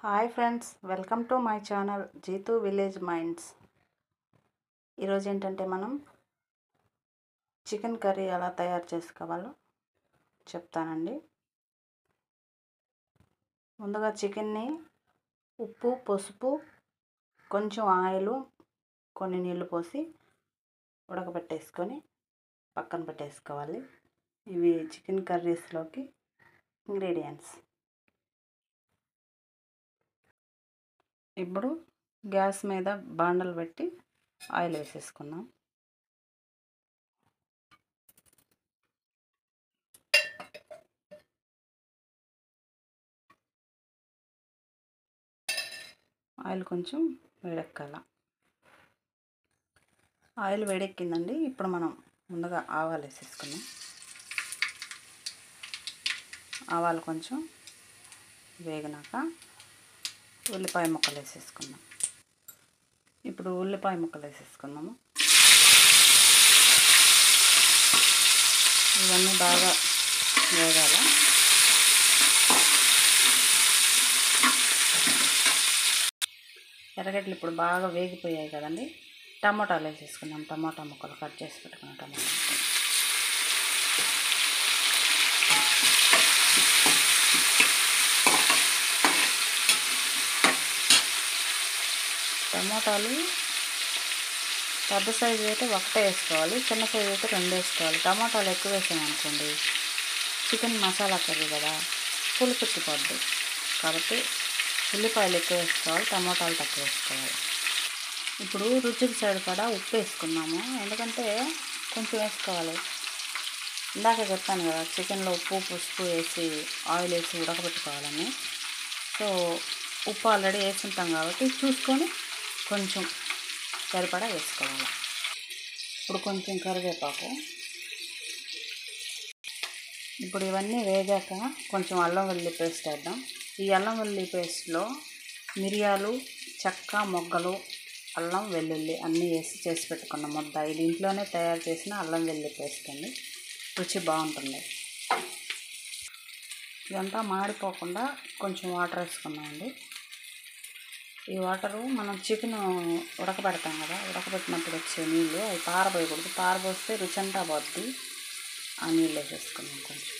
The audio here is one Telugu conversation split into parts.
Hi friends, welcome to my channel Jeethu village minds. ఈరోజు ఏంటంటే మనం చికెన్ కర్రీ ఎలా తయారు చేసుకోవాలో చెప్తానండి. ముందుగా చికెన్ని ఉప్పు, పసుపు, కొంచెం ఆయిల్, కొన్ని నీళ్ళు పోసి ఉడకబెట్టేసుకొని పక్కన పెట్టేసుకోవాలి. ఇవి చికెన్ కర్రీస్లోకి ఇంగ్రీడియంట్స్. ఇప్పుడు గ్యాస్ మీద బాండలు పెట్టి ఆయిల్ వేసేసుకున్నాం. ఆయిల్ కొంచెం వేడెక్కాల. ఆయిల్ వేడెక్కిందండి. ఇప్పుడు మనం ముందుగా ఆవాలు వేసేసుకున్నాం. ఆవాలు కొంచెం వేగినాక ఉల్లిపాయ ముక్కలు వేసేసుకున్నాం. ఇప్పుడు ఉల్లిపాయ ముక్కలు వేసేసుకున్నాము. ఇవన్నీ బాగా వేగాల. ఎర్రగడ్డలు ఇప్పుడు బాగా వేగిపోయాయి కదండి. టమాటాలు వేసేసుకున్నాం. టమాటా ముక్కలు కట్ చేసి పెట్టుకున్నాం. టమాటా ముక్కలు టమాటాలు పెద్ద సైజు అయితే ఒకటే వేసుకోవాలి, చిన్న సైజు అయితే రెండు వేసుకోవాలి. టమాటాలు ఎక్కువ వేసామనుకోండి చికెన్ మసాలా కర్రీ కదా, పులుపెట్టిపోద్ది. కాబట్టి ఉల్లిపాయలు ఎక్కువ వేసుకోవాలి, టమాటాలు తక్కువ వేసుకోవాలి. ఇప్పుడు రుచికి సరిపడా ఉప్పు వేసుకున్నాము. ఎందుకంటే కొంచెం వేసుకోవాలి. ఇందాక చెప్పాను కదా చికెన్లో ఉప్పు, పసుపు వేసి ఆయిల్ వేసి ఉడకబెట్టుకోవాలని. సో ఉప్పు ఆల్రెడీ వేసుకుంటాం కాబట్టి చూసుకొని కొంచెం సరిపడా వేసుకోవాలి. ఇప్పుడు కొంచెం కరివేపాకు. ఇప్పుడు ఇవన్నీ వేగాక కొంచెం అల్లం వెల్లుల్లి పేస్ట్ వేద్దాం. ఈ అల్లం వెల్లుల్లి పేస్ట్లో మిరియాలు, చెక్క, మొగ్గలు, అల్లం వెల్లుల్లి అన్నీ వేసి చేసి పెట్టుకున్న ముద్ద. ఇది ఇంట్లోనే తయారు చేసిన అల్లం వెల్లుల్లి పేస్ట్ అండి. రుచి బాగుంటుంది. ఇదంతా మాడిపోకుండా కొంచెం వాటర్ వేసుకున్నామండి. ఈ వాటరు మనం చికెన్ ఉడకబెడతాం కదా, ఉడకబెట్టినప్పుడు వచ్చే నీళ్ళు అవి పారబోయకూడదు. పారబోస్తే రుచి అంతా పోద్ది. ఆ నీళ్ళు వేసేసుకున్నాం కొంచెం.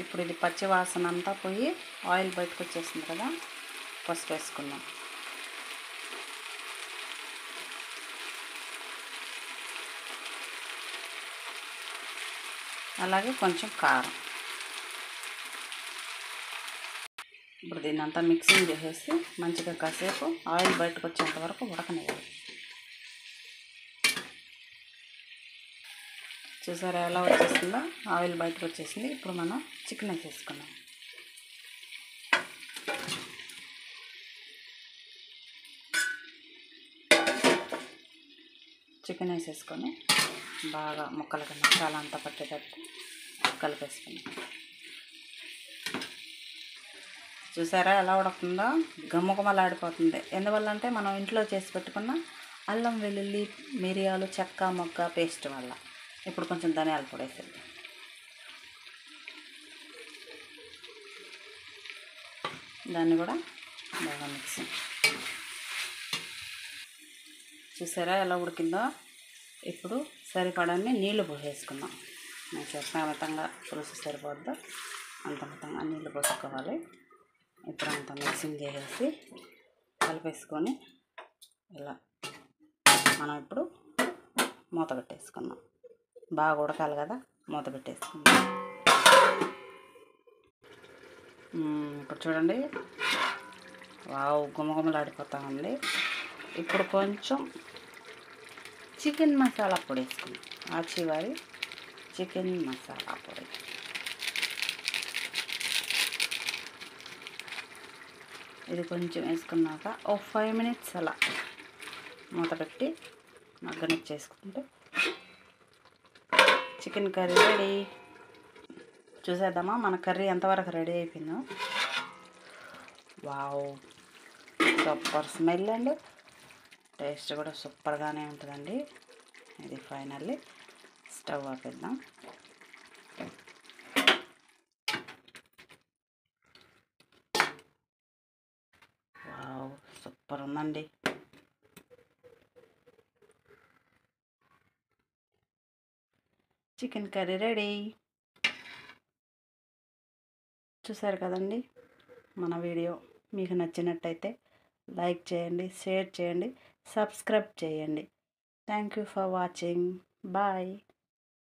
ఇప్పుడు ఇది పచ్చి వాసన అంతా పోయి ఆయిల్ బయటకు వచ్చేసింది కదా, పసుపు వేసుకున్నాం. అలాగే కొంచెం కారం. ఇప్పుడు దీన్ని అంతా మిక్సింగ్ చేసేసి మంచిగా కాసేపు ఆయిల్ బయటకు వచ్చేంత వరకు ఉడకనివ్వాలి. చూసారా ఎలా వచ్చేసిందో, ఆయిల్ బయటకు వచ్చేసింది. ఇప్పుడు మనం చికెన్ వేసేసుకున్నాం. చికెన్ వేసేసుకొని బాగా ముక్కలకి మసాలా అంతా పట్టేటట్టు కలిపేసుకున్నాం. చూసారా ఎలా ఉడుకుతుందో, గమ్మగుమలాడిపోతుంది. ఎందువల్ల అంటే మనం ఇంట్లో చేసి పెట్టుకున్న అల్లం వెల్లుల్లి, మిరియాలు, చెక్క, మొగ్గ పేస్ట్ వల్ల. ఇప్పుడు కొంచెం ధనియాల పొడి వేసేది. దాన్ని కూడా బాగా మిక్సింగ్. చూసారా ఎలా ఉడికిందో. ఇప్పుడు సరిపడాన్ని నీళ్లు పోసేసుకున్నాం. నేను చెప్పిన విధంగా పులుసు సరిపోద్దో అంత విధంగా నీళ్ళు పోసుకోవాలి. ఇప్పుడు అంతా మిక్సింగ్ చేసేసి కలిపేసుకొని ఇలా మనం ఇప్పుడు మూత పెట్టేసుకున్నాం. బాగా ఉడకాలి కదా, మూత పెట్టేసుకున్నాం. ఇప్పుడు చూడండి, వావ్ గుమగుమలాడిపోతా ఉంది. ఇప్పుడు కొంచెం చికెన్ మసాలా పొడి వేసుకున్నాం. ఆచివారి చికెన్ మసాలా పొడి. ఇది కొంచెం వేసుకున్నాక ఒక 5 minutes అలా మూత పెట్టి మగ్గనిచ్చేసుకుంటే చికెన్ కర్రీ రెడీ. చూసేద్దామా మన కర్రీ ఎంతవరకు రెడీ అయిపోయిందో. వావ్, సూపర్ స్మెల్ అండి. టేస్ట్ కూడా సూపర్గానే ఉంటుందండి. ఇది ఫైనల్లీ స్టవ్ ఆపేద్దాం. సూపర్ ఉందండి. Chicken curry ready. చూసారు కదండి, మన వీడియో మీకు నచ్చినట్టయితే లైక్ చేయండి, షేర్ చేయండి, సబ్స్క్రైబ్ చేయండి. Thank you for watching. Bye.